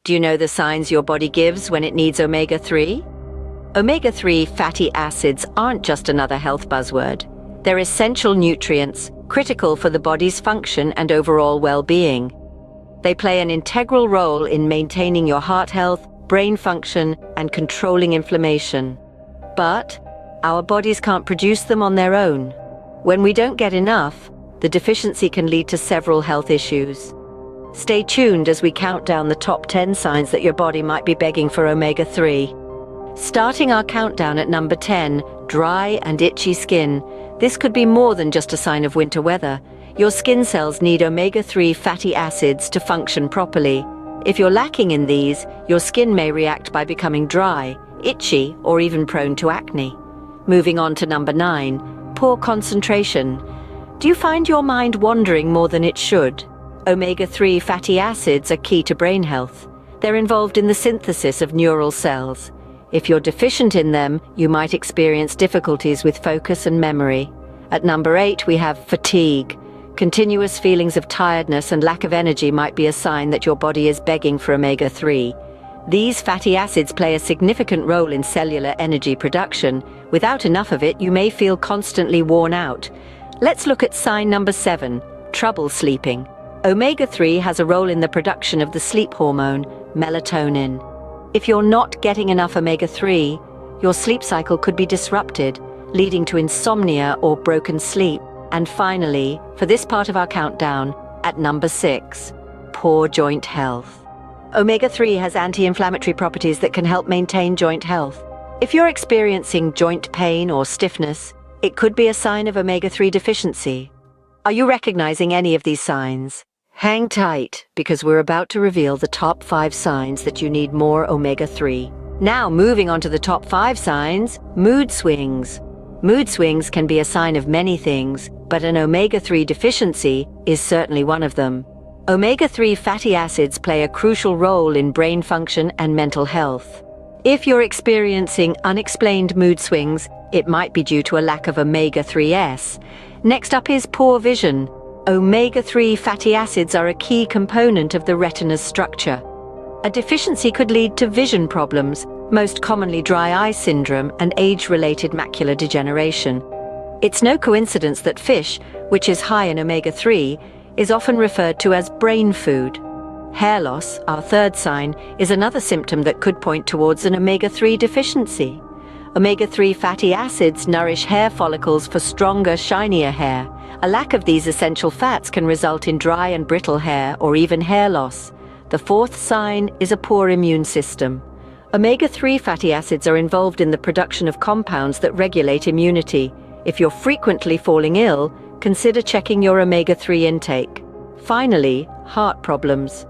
Do you know the signs your body gives when it needs omega-3? Omega-3 fatty acids aren't just another health buzzword. They're essential nutrients, critical for the body's function and overall well-being. They play an integral role in maintaining your heart health, brain function, and controlling inflammation. But our bodies can't produce them on their own. When we don't get enough, the deficiency can lead to several health issues. Stay tuned as we count down the top 10 signs that your body might be begging for omega-3. Starting our countdown at number 10, dry and itchy skin. This could be more than just a sign of winter weather. Your skin cells need omega-3 fatty acids to function properly. If you're lacking in these, your skin may react by becoming dry, itchy, or even prone to acne. Moving on to number 9, poor concentration. Do you find your mind wandering more than it should? Omega-3 fatty acids are key to brain health. They're involved in the synthesis of neural cells. If you're deficient in them, you might experience difficulties with focus and memory. At number 8, we have fatigue. Continuous feelings of tiredness and lack of energy might be a sign that your body is begging for omega-3. These fatty acids play a significant role in cellular energy production. Without enough of it, you may feel constantly worn out. Let's look at sign number 7, trouble sleeping. Omega-3 has a role in the production of the sleep hormone, melatonin. If you're not getting enough omega-3, your sleep cycle could be disrupted, leading to insomnia or broken sleep. And finally, for this part of our countdown, at number 6, poor joint health. Omega-3 has anti-inflammatory properties that can help maintain joint health. If you're experiencing joint pain or stiffness, it could be a sign of omega-3 deficiency. Are you recognizing any of these signs? Hang tight, because we're about to reveal the top 5 signs that you need more omega-3. Now, moving on to the top 5 signs, mood swings. Mood swings can be a sign of many things, but an omega-3 deficiency is certainly one of them. Omega-3 fatty acids play a crucial role in brain function and mental health. If you're experiencing unexplained mood swings, it might be due to a lack of omega-3s. Next up is poor vision. Omega-3 fatty acids are a key component of the retina's structure. A deficiency could lead to vision problems, most commonly dry eye syndrome and age-related macular degeneration. It's no coincidence that fish, which is high in omega-3, is often referred to as brain food. Hair loss, our third sign, is another symptom that could point towards an omega-3 deficiency. Omega-3 fatty acids nourish hair follicles for stronger, shinier hair. A lack of these essential fats can result in dry and brittle hair or even hair loss. The fourth sign is a poor immune system. Omega-3 fatty acids are involved in the production of compounds that regulate immunity. If you're frequently falling ill, consider checking your omega-3 intake. Finally, heart problems.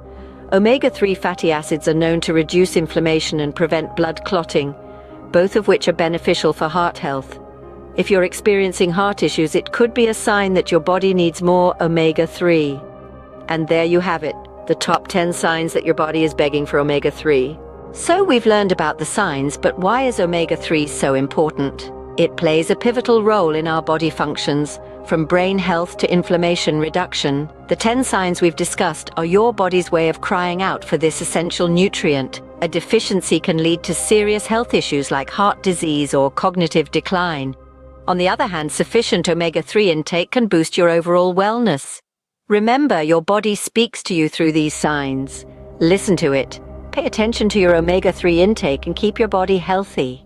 Omega-3 fatty acids are known to reduce inflammation and prevent blood clotting, both of which are beneficial for heart health. If you're experiencing heart issues, it could be a sign that your body needs more omega-3. And there you have it, the top 10 signs that your body is begging for omega-3. So we've learned about the signs, but why is omega-3 so important? It plays a pivotal role in our body functions, from brain health to inflammation reduction. The 10 signs we've discussed are your body's way of crying out for this essential nutrient. A deficiency can lead to serious health issues like heart disease or cognitive decline. On the other hand, sufficient omega-3 intake can boost your overall wellness. Remember, your body speaks to you through these signs. Listen to it. Pay attention to your omega-3 intake and keep your body healthy.